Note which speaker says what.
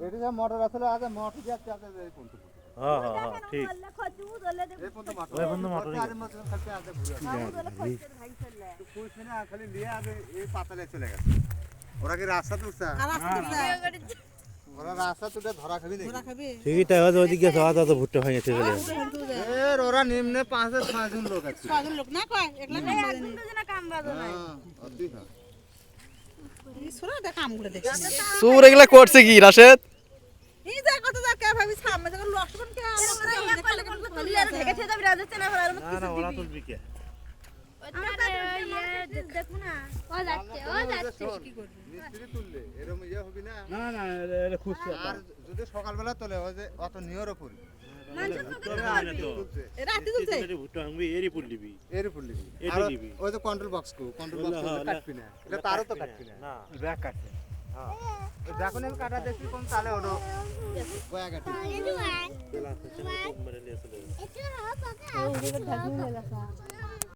Speaker 1: এটা যে মোটর আসলে আগে মোটর দিয়ে চাতে এই পর্যন্ত
Speaker 2: হ্যাঁ ঠিক
Speaker 1: এই পর্যন্ত মোটর
Speaker 2: ওই পর্যন্ত মোটর
Speaker 1: আর মত খালি আগে ঘুরে তো কইছ না খালি নিয়ে আগে এই পাতালে চলে গেছে ওরা কি রাস্তা তুলছে ওরা রাস্তা তুলে ধরা খাবি নাকি
Speaker 2: ঠিকই তাই হয়তো ওইদিকে যাওয়া তো ভুট্টা হয়ে গেছে চলে যাবে
Speaker 1: এর ওরা নিম্নে 5-6 জন লোক আছে
Speaker 3: 6 জন লোক না কয় একলা কাম বাজে না
Speaker 1: অতি না
Speaker 3: এই ছোড়াটা কামগুলো দেখছি
Speaker 4: সুর এগুলা করছে কি রাশেদ
Speaker 3: এই যা কত যা কে ভাবি সামনে যখন লক্ষণ কে
Speaker 2: না ওরা তুলবি কে
Speaker 1: মিস্ত্রি তুললে এরকম ইয়ে হবে না
Speaker 2: না এটা খুশি
Speaker 1: আর যদি সকালবেলা তোলে ওই যে অত নিয়রও পড়ি
Speaker 3: রাতে তুলছে
Speaker 2: ভুট্টা হাঙ্গবি এরই পুল দিবি
Speaker 1: এর ফুললি
Speaker 2: এটা দিবি
Speaker 1: ওই যে কন্ট্রোল বক্স কাটবি না এটা তারও তো কাটবি না
Speaker 2: না
Speaker 1: ব্যাক কাটবে যখন আমি কাটা দেখি কোন তালে ওটো গয়া কাটি
Speaker 2: মেরে লিয়ে চলে যাবে